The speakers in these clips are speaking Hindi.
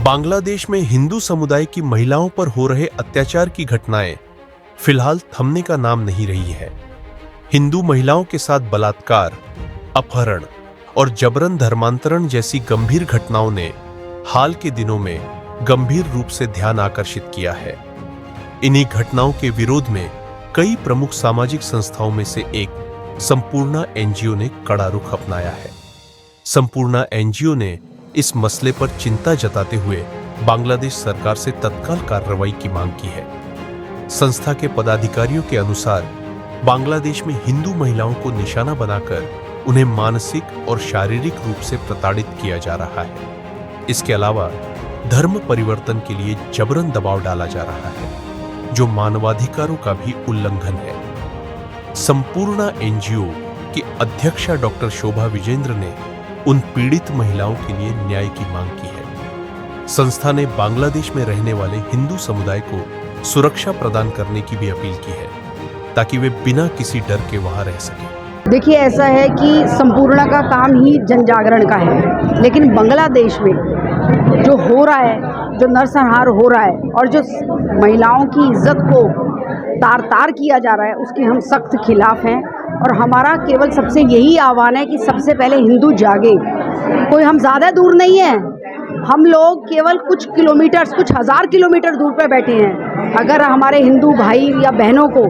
बांग्लादेश में हिंदू समुदाय की महिलाओं पर हो रहे अत्याचार की घटनाएं फिलहाल थमने का नाम नहीं रही है। हिंदू महिलाओं के साथ बलात्कार, अपहरण और जबरन धर्मांतरण जैसी गंभीर घटनाओं ने हाल के दिनों में गंभीर रूप से ध्यान आकर्षित किया है। इन्हीं घटनाओं के विरोध में कई प्रमुख सामाजिक संस्थाओं में से एक संपूर्णा एनजीओ ने कड़ा रुख अपनाया है। संपूर्णा एनजीओ ने इस मसले पर चिंता जताते हुए बांग्लादेश सरकार से तत्काल कार्रवाई की मांग की है। संस्था के पदाधिकारियों के अनुसार बांग्लादेश में हिंदू महिलाओं को निशाना बनाकर उन्हें मानसिक और शारीरिक रूप से प्रताड़ित किया जा रहा है। इसके अलावा धर्म परिवर्तन के लिए जबरन दबाव डाला जा रहा है, जो मानवाधिकारों का भी उल्लंघन है। संपूर्णा एनजीओ की अध्यक्षा डॉक्टर शोभा विजेंद्र ने उन पीड़ित महिलाओं के लिए न्याय की मांग की है। संस्था ने बांग्लादेश में रहने वाले हिंदू समुदाय को सुरक्षा प्रदान करने की भी अपील की है, ताकि वे बिना किसी डर के वहां रह सकें। देखिए, ऐसा है कि संपूर्णा का काम ही जन जागरण का है, लेकिन बांग्लादेश में जो हो रहा है, जो नरसंहार हो रहा है और जो महिलाओं की इज्जत को तार तार किया जा रहा है, उसके हम सख्त खिलाफ हैं। और हमारा केवल सबसे यही आह्वान है कि सबसे पहले हिंदू जागे। कोई हम ज़्यादा दूर नहीं है, हम लोग केवल कुछ किलोमीटर, कुछ हज़ार किलोमीटर दूर पर बैठे हैं। अगर हमारे हिंदू भाई या बहनों को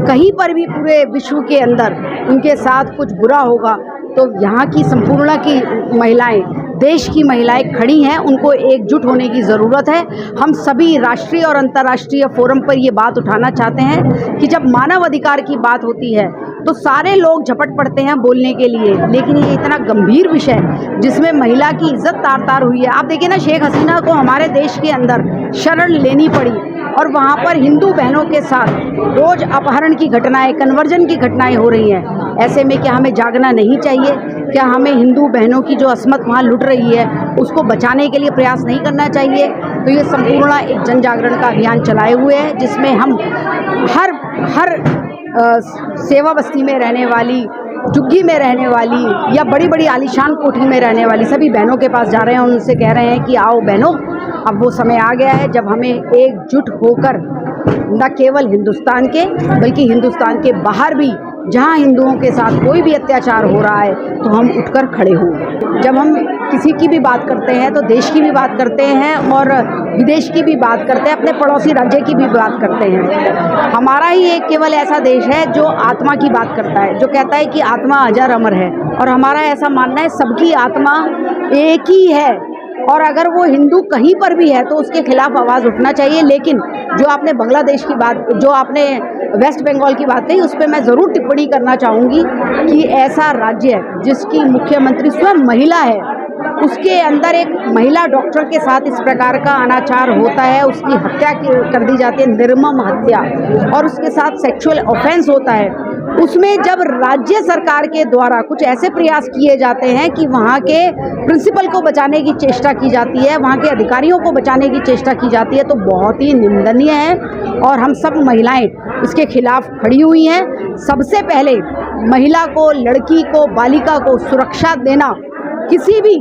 कहीं पर भी पूरे विश्व के अंदर उनके साथ कुछ बुरा होगा, तो यहाँ की संपूर्णा की महिलाएं, देश की महिलाएं खड़ी हैं। उनको एकजुट होने की ज़रूरत है। हम सभी राष्ट्रीय और अंतर्राष्ट्रीय फोरम पर ये बात उठाना चाहते हैं कि जब मानव अधिकार की बात होती है तो सारे लोग झपट पड़ते हैं बोलने के लिए, लेकिन ये इतना गंभीर विषय जिसमें महिला की इज्जत तार तार हुई है। आप देखिए ना, शेख हसीना को हमारे देश के अंदर शरण लेनी पड़ी और वहाँ पर हिंदू बहनों के साथ रोज अपहरण की घटनाएं, कन्वर्जन की घटनाएं हो रही हैं। ऐसे में क्या हमें जागना नहीं चाहिए? क्या हमें हिंदू बहनों की जो असमत वहाँ लुट रही है उसको बचाने के लिए प्रयास नहीं करना चाहिए? तो ये संपूर्णा एक जन जागरण का अभियान चलाए हुए है, जिसमें हम हर सेवा बस्ती में रहने वाली, झुग्गी में रहने वाली या बड़ी बड़ी आलीशान कोठी में रहने वाली सभी बहनों के पास जा रहे हैं। उनसे कह रहे हैं कि आओ बहनों, अब वो समय आ गया है जब हमें एकजुट होकर न केवल हिंदुस्तान के बल्कि हिंदुस्तान के बाहर भी जहां हिंदुओं के साथ कोई भी अत्याचार हो रहा है तो हम उठकर खड़े हों। जब हम किसी की भी बात करते हैं तो देश की भी बात करते हैं और विदेश की भी बात करते हैं, अपने पड़ोसी राज्य की भी बात करते हैं। हमारा ही एक केवल ऐसा देश है जो आत्मा की बात करता है, जो कहता है कि आत्मा अजर अमर है। और हमारा ऐसा मानना है सबकी आत्मा एक ही है, और अगर वो हिंदू कहीं पर भी है तो उसके खिलाफ आवाज़ उठना चाहिए। लेकिन जो आपने बांग्लादेश की बात, जो आपने वेस्ट बंगाल की बात कही, उस पर मैं ज़रूर टिप्पणी करना चाहूँगी कि ऐसा राज्य जिसकी मुख्यमंत्री स्वयं महिला है, उसके अंदर एक महिला डॉक्टर के साथ इस प्रकार का अनाचार होता है, उसकी हत्या कर दी जाती है, निर्मम हत्या, और उसके साथ सेक्सुअल ऑफेंस होता है। उसमें जब राज्य सरकार के द्वारा कुछ ऐसे प्रयास किए जाते हैं कि वहाँ के प्रिंसिपल को बचाने की चेष्टा की जाती है, वहाँ के अधिकारियों को बचाने की चेष्टा की जाती है, तो बहुत ही निंदनीय है। और हम सब महिलाएं इसके खिलाफ खड़ी हुई हैं। सबसे पहले महिला को, लड़की को, बालिका को सुरक्षा देना किसी भी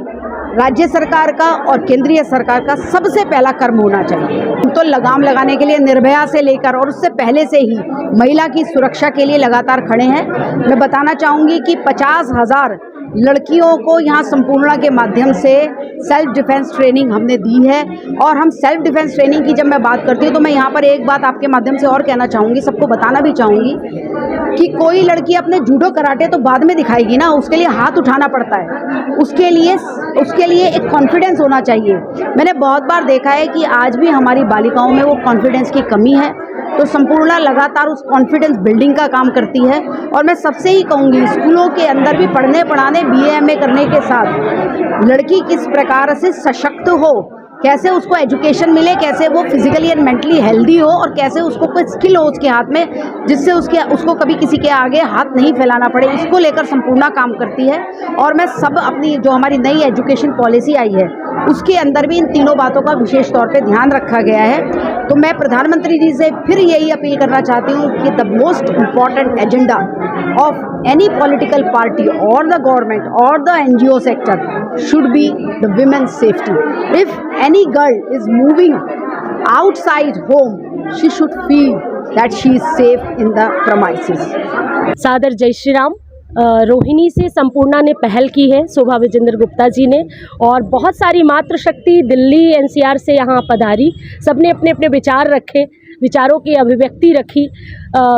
राज्य सरकार का और केंद्रीय सरकार का सबसे पहला कर्म होना चाहिए। तो लगाम लगाने के लिए निर्भया से लेकर और उससे पहले से ही महिला की सुरक्षा के लिए लगातार खड़े हैं। मैं बताना चाहूँगी कि 50,000 लड़कियों को यहाँ संपूर्णा के माध्यम से सेल्फ डिफेंस ट्रेनिंग हमने दी है। और हम सेल्फ डिफेंस ट्रेनिंग की जब मैं बात करती हूँ तो मैं यहाँ पर एक बात आपके माध्यम से और कहना चाहूँगी, सबको बताना भी चाहूँगी कि कोई लड़की अपने जूडो कराटे तो बाद में दिखाएगी ना, उसके लिए हाथ उठाना पड़ता है, उसके लिए एक कॉन्फिडेंस होना चाहिए। मैंने बहुत बार देखा है कि आज भी हमारी बालिकाओं में वो कॉन्फिडेंस की कमी है, तो संपूर्णा लगातार उस कॉन्फिडेंस बिल्डिंग का काम करती है। और मैं सबसे ही कहूँगी, स्कूलों के अंदर भी पढ़ने पढ़ाने BA MA करने के साथ लड़की किस प्रकार से सशक्त हो, कैसे उसको एजुकेशन मिले, कैसे वो फिजिकली एंड मेंटली हेल्दी हो, और कैसे उसको कोई स्किल हो उसके हाथ में जिससे उसको कभी किसी के आगे हाथ नहीं फैलाना पड़े, इसको लेकर संपूर्णा काम करती है। और मैं सब अपनी जो हमारी नई एजुकेशन पॉलिसी आई है उसके अंदर भी इन तीनों बातों का विशेष तौर पे ध्यान रखा गया है तो मैं प्रधानमंत्री जी से फिर यही अपील करना चाहती हूँ कि the most important agenda of any political party और द गवर्नमेंट और the NGO sector should be the women's safety. If any girl is moving outside home, she should feel that she is safe in the premises. सादर जय श्री राम। रोहिणी से संपूर्णा ने पहल की है, शोभा विजेंद्र गुप्ता जी ने, और बहुत सारी मातृशक्ति दिल्ली NCR से यहाँ पधारी। सबने अपने अपने विचार रखे, विचारों की अभिव्यक्ति रखी।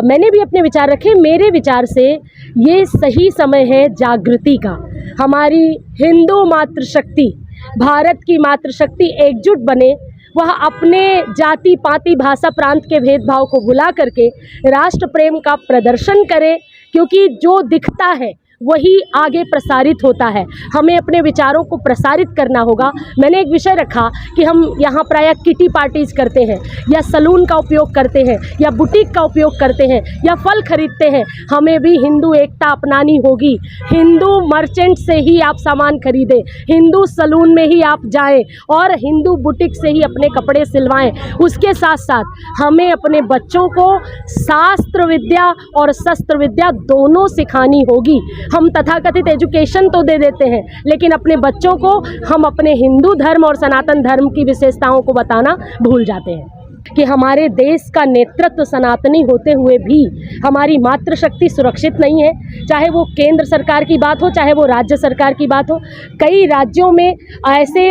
मैंने भी अपने विचार रखे। मेरे विचार से ये सही समय है जागृति का। हमारी हिंदू मातृशक्ति, भारत की मातृशक्ति एकजुट बने, वह अपने जाति पाति भाषा प्रांत के भेदभाव को भुला करके राष्ट्र प्रेम का प्रदर्शन करे, क्योंकि जो दिखता है वही आगे प्रसारित होता है। हमें अपने विचारों को प्रसारित करना होगा। मैंने एक विषय रखा कि हम यहाँ प्रायः किटी पार्टीज़ करते हैं, या सलून का उपयोग करते हैं, या बुटीक का उपयोग करते हैं, या फल खरीदते हैं। हमें भी हिंदू एकता अपनानी होगी। हिंदू मर्चेंट से ही आप सामान खरीदें, हिंदू सलून में ही आप जाएं, और हिंदू बुटीक से ही अपने कपड़े सिलवाएं। उसके साथ साथ हमें अपने बच्चों को शास्त्र विद्या और शस्त्र विद्या दोनों सिखानी होगी। हम तथाकथित एजुकेशन तो दे देते हैं, लेकिन अपने बच्चों को हम अपने हिंदू धर्म और सनातन धर्म की विशेषताओं को बताना भूल जाते हैं कि हमारे देश का नेतृत्व सनातनी होते हुए भी हमारी मातृशक्ति सुरक्षित नहीं है। चाहे वो केंद्र सरकार की बात हो, चाहे वो राज्य सरकार की बात हो। कई राज्यों में ऐसे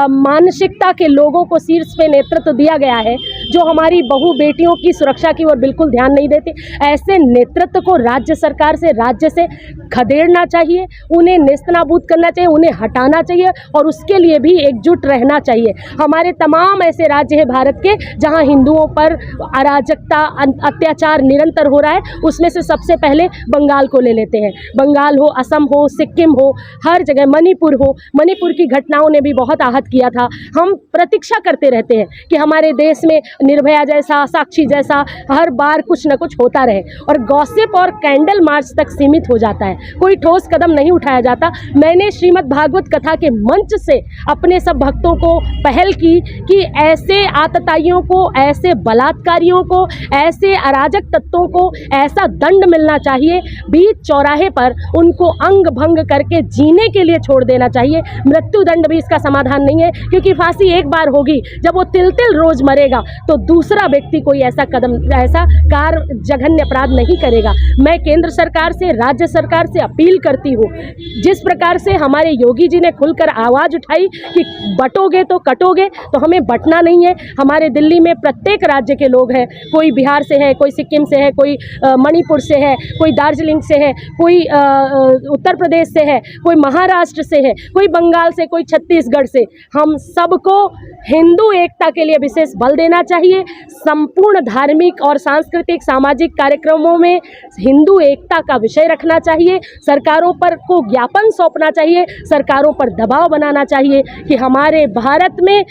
मानसिकता के लोगों को शीर्ष पे नेतृत्व दिया गया है जो हमारी बहू बेटियों की सुरक्षा की ओर बिल्कुल ध्यान नहीं देते। ऐसे नेतृत्व को राज्य सरकार से, राज्य से खदेड़ना चाहिए, उन्हें नेस्तनाबूद करना चाहिए, उन्हें हटाना चाहिए, और उसके लिए भी एकजुट रहना चाहिए। हमारे तमाम ऐसे राज्य हैं भारत के जहाँ हिंदुओं पर अराजकता, अत्याचार निरंतर हो रहा है। उसमें से सबसे पहले बंगाल को ले लेते हैं। बंगाल हो, असम हो, सिक्किम हो, हर जगह, मणिपुर हो। मणिपुर की घटनाओं ने भी बहुत आहत किया था। हम प्रतीक्षा करते रहते हैं कि हमारे देश में निर्भया जैसा, साक्षी जैसा हर बार कुछ न कुछ होता रहे, और गॉसिप और कैंडल मार्च तक सीमित हो जाता है। कोई ठोस कदम नहीं उठाया जाता। मैंने श्रीमद् भागवत कथा के मंच से अपने सब भक्तों को पहल की कि ऐसे आतताइयों को, ऐसे बलात्कारियों को, ऐसे अराजक तत्वों को ऐसा दंड मिलना चाहिए, बीच चौराहे पर उनको अंग भंग करके जीने के लिए छोड़ देना चाहिए। मृत्यु दंड भी इसका समाधान नहीं है, क्योंकि फांसी एक बार होगी, जब वो तिल तिल रोज मरेगा तो दूसरा व्यक्ति कोई ऐसा कदम, ऐसा जघन्य अपराध नहीं करेगा। मैं केंद्र सरकार से, राज्य सरकार से अपील करती हूँ, जिस प्रकार से हमारे योगी जी ने खुलकर आवाज़ उठाई कि बटोगे तो कटोगे, तो हमें बटना नहीं है। हमारे दिल्ली में प्रत्येक राज्य के लोग हैं, कोई बिहार से है, कोई सिक्किम से है, कोई मणिपुर से है, कोई दार्जिलिंग से है, कोई उत्तर प्रदेश से है, कोई महाराष्ट्र से है, कोई बंगाल से, कोई छत्तीसगढ़ से। हम सबको हिंदू एकता के लिए विशेष बल देना चाहिए। संपूर्ण धार्मिक और सांस्कृतिक सामाजिक कार्यक्रमों में हिंदू एकता का विषय रखना चाहिए। सरकारों पर को ज्ञापन सौंपना चाहिए, सरकारों पर दबाव बनाना चाहिए कि हमारे भारत में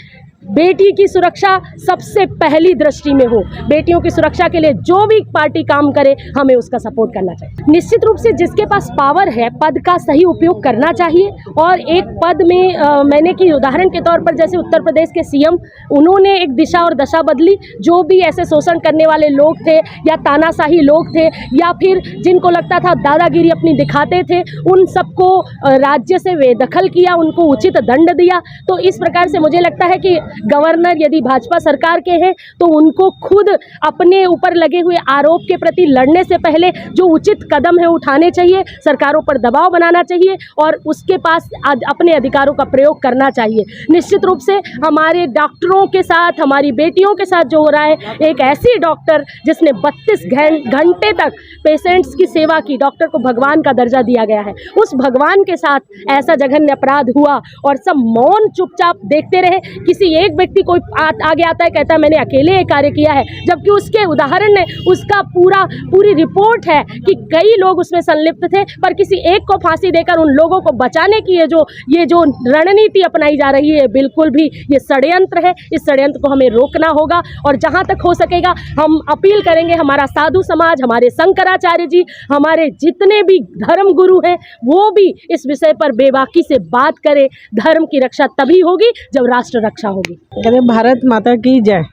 बेटी की सुरक्षा सबसे पहली दृष्टि में हो। बेटियों की सुरक्षा के लिए जो भी पार्टी काम करे, हमें उसका सपोर्ट करना चाहिए। निश्चित रूप से जिसके पास पावर है, पद का सही उपयोग करना चाहिए। और एक पद में मैंने कि उदाहरण के तौर पर जैसे उत्तर प्रदेश के CM, उन्होंने एक दिशा और दशा बदली। जो भी ऐसे शोषण करने वाले लोग थे, या तानाशाही लोग थे, या फिर जिनको लगता था दादागिरी अपनी दिखाते थे, उन सबको राज्य से बेदखल किया, उनको उचित दंड दिया। तो इस प्रकार से मुझे लगता है कि गवर्नर यदि भाजपा सरकार के हैं तो उनको खुद अपने ऊपर लगे हुए आरोप के प्रति लड़ने से पहले जो उचित कदम है उठाने चाहिए, सरकारों पर दबाव बनाना चाहिए, और उसके पास अपने अधिकारों का प्रयोग करना चाहिए। निश्चित रूप से हमारे डॉक्टरों के साथ, हमारी बेटियों के साथ जो हो रहा है, एक ऐसी डॉक्टर जिसने 32 घंटे तक पेशेंट्स की सेवा की, डॉक्टर को भगवान का दर्जा दिया गया है, उस भगवान के साथ ऐसा जघन्य अपराध हुआ और सब मौन चुपचाप देखते रहे। किसी एक व्यक्ति कोई आगे आता है, कहता है मैंने अकेले ये कार्य किया है, जबकि उसके उदाहरण ने, उसका पूरी रिपोर्ट है कि कई लोग उसमें संलिप्त थे, पर किसी एक को फांसी देकर उन लोगों को बचाने की ये जो रणनीति अपनाई जा रही है, बिल्कुल भी ये षड्यंत्र है। इस षड्यंत्र को हमें रोकना होगा, और जहां तक हो सकेगा हम अपील करेंगे, हमारा साधु समाज, हमारे शंकराचार्य जी, हमारे जितने भी धर्म गुरु हैं, वो भी इस विषय पर बेबाकी से बात करें। धर्म की रक्षा तभी होगी जब राष्ट्र रक्षा होगी। अरे भारत माता की जय।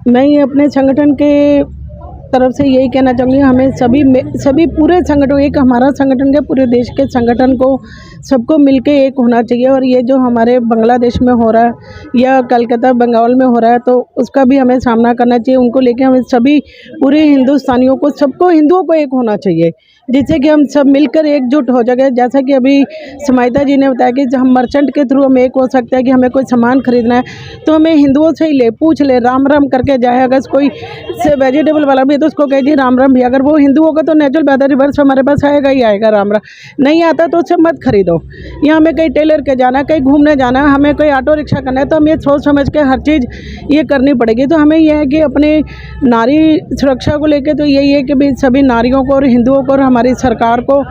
मैं ये अपने संगठन के तरफ से यही कहना चाहूँगी, हमें सभी पूरे संगठन, एक हमारा संगठन के पूरे देश के संगठन को सबको मिलके एक होना चाहिए। और ये जो हमारे बांग्लादेश में हो रहा है या कलकत्ता बंगाल में हो रहा है तो उसका भी हमें सामना करना चाहिए। उनको लेके हमें सभी पूरे हिंदुस्तानियों को, सबको हिंदुओं को एक होना चाहिए, जिससे कि हम सब मिलकर एकजुट हो जाए। जैसा कि अभी समाहिता जी ने बताया कि हम मर्चेंट के थ्रू हम एक हो सकते हैं कि हमें कोई सामान खरीदना है तो हमें हिंदुओं से ही पूछ ले, राम राम करके जाए। अगर कोई से वेजिटेबल वाला भी है तो उसको कहे जी राम राम भी, अगर वो हिंदू होगा तो नेचुरल बात है, रिवर्स हमारे पास आएगा ही आएगा राम राम। नहीं आता तो उससे मत खरीदो। या हमें कहीं टेलर के जाना है, कहीं घूमने जाना है, हमें कोई ऑटो रिक्शा करना है तो हम ये सोच समझ के हर चीज़ ये करनी पड़ेगी। तो हमें यह है कि अपने नारी सुरक्षा को लेकर तो यही है कि भाई सभी नारियों को और हिंदुओं को और हमारी सरकार को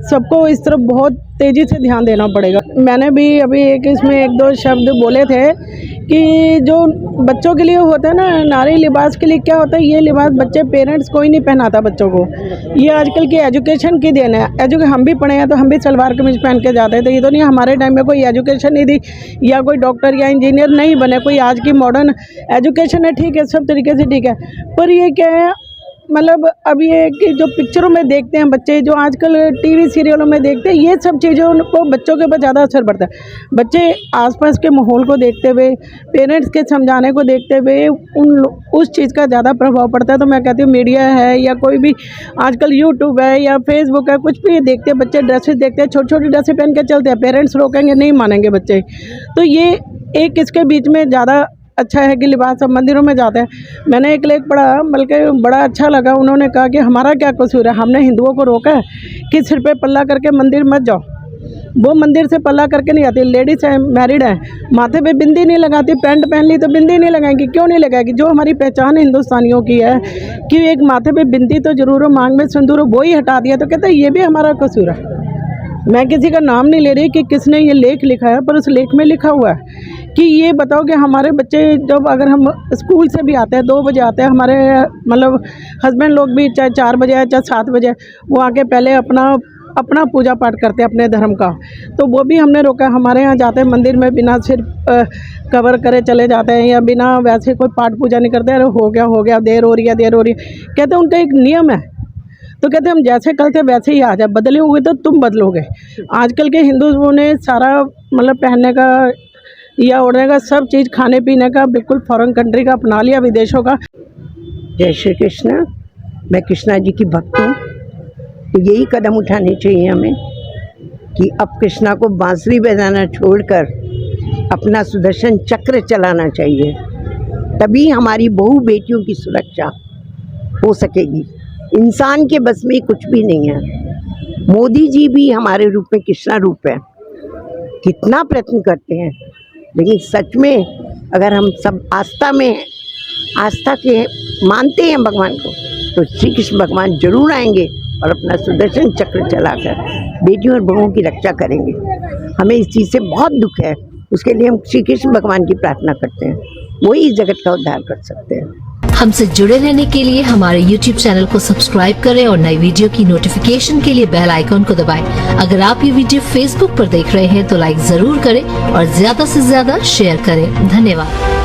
सबको इस तरफ बहुत तेज़ी से ध्यान देना पड़ेगा। मैंने भी अभी इसमें एक दो शब्द बोले थे कि जो बच्चों के लिए होता है ना, नारी लिबास के लिए क्या होता है, ये लिबास बच्चे पेरेंट्स कोई नहीं पहनाता बच्चों को। ये आजकल की एजुकेशन की देन है। हम भी पढ़े हैं तो हम भी सलवार कमीज पहन के जाते थे। ये तो नहीं, हमारे टाइम में कोई एजुकेशन नहीं थी या कोई डॉक्टर या इंजीनियर नहीं बने। कोई आज की मॉडर्न एजुकेशन है, ठीक है, सब तरीके से ठीक है, पर ये क्या है, मतलब अब ये कि जो पिक्चरों में देखते हैं बच्चे, जो आजकल टीवी सीरियलों में देखते हैं, ये सब चीज़ों को बच्चों के ऊपर ज़्यादा असर पड़ता है। बच्चे आसपास के माहौल को देखते हुए, पेरेंट्स के समझाने को देखते हुए उस चीज़ का ज़्यादा प्रभाव पड़ता है। तो मैं कहती हूँ मीडिया है या कोई भी आजकल यूट्यूब है या फेसबुक है, कुछ भी देखते हैं बच्चे, ड्रेसेस देखते हैं, छोटी छोटी ड्रेसें पहन के चलते हैं, पेरेंट्स रोकेंगे नहीं मानेंगे बच्चे। तो ये एक इसके बीच में ज़्यादा अच्छा है कि लिबास अब मंदिरों में जाते हैं। मैंने एक लेख पढ़ा, बल्कि बड़ा अच्छा लगा, उन्होंने कहा कि हमारा क्या कसूर है, हमने हिंदुओं को रोका है कि सिर पे पल्ला करके मंदिर मत जाओ। वो मंदिर से पल्ला करके नहीं आती, लेडीज़ है, मैरिड है, माथे पे बिंदी नहीं लगाती, पैंट पहन ली तो बिंदी नहीं लगाएंगी, क्यों नहीं लगाएगी? जो हमारी पहचान हिंदुस्तानियों की है कि एक माथे पे बिंदी तो जरूर हो, मांग में सिंदूर हो, वो ही हटा दिया, तो कहते हैं ये भी हमारा कसूर है। मैं किसी का नाम नहीं ले रही कि किसने ये लेख लिखा है, पर उस लेख में लिखा हुआ है कि ये बताओ कि हमारे बच्चे जब, अगर हम स्कूल से भी आते हैं 2 बजे आते हैं, हमारे मतलब हस्बैंड लोग भी चाहे 4 बजे आए चाहे 7 बजे, वो आके पहले अपना पूजा पाठ करते हैं अपने धर्म का, तो वो भी हमने रोका। हमारे यहाँ जाते हैं मंदिर में बिना सिर कवर करे चले जाते हैं या बिना वैसे कोई पाठ पूजा नहीं करते। अरे हो गया, देर हो रही है, कहते हैं उनका एक नियम है। तो कहते हम जैसे कल थे वैसे ही आ जाए, बदले हुए तो तुम बदलोगे। आजकल के हिंदुओं ने सारा मतलब पहनने का या ओढ़ने का, सब चीज़ खाने पीने का बिल्कुल फॉरेन कंट्री का अपना लिया, विदेशों का। जय श्री कृष्ण। मैं कृष्णा जी की भक्त हूँ। तो यही कदम उठाने चाहिए हमें कि अब कृष्णा को बांसुरी बजाना छोड़कर अपना सुदर्शन चक्र चलाना चाहिए, तभी हमारी बहू बेटियों की सुरक्षा हो सकेगी। इंसान के बस में कुछ भी नहीं है। मोदी जी भी हमारे रूप में कृष्णा रूप है, कितना प्रयत्न करते हैं, लेकिन सच में अगर हम सब आस्था के मानते हैं भगवान को, तो श्री कृष्ण भगवान जरूर आएंगे और अपना सुदर्शन चक्र चलाकर बेटियों और बहुओं की रक्षा करेंगे। हमें इस चीज़ से बहुत दुख है, उसके लिए हम श्री कृष्ण भगवान की प्रार्थना करते हैं, वही इस जगत का उद्धार कर सकते हैं। हमसे जुड़े रहने के लिए हमारे YouTube चैनल को सब्सक्राइब करें और नई वीडियो की नोटिफिकेशन के लिए बेल आइकॉन को दबाएं। अगर आप ये वीडियो Facebook पर देख रहे हैं तो लाइक जरूर करें और ज्यादा से ज्यादा शेयर करें। धन्यवाद।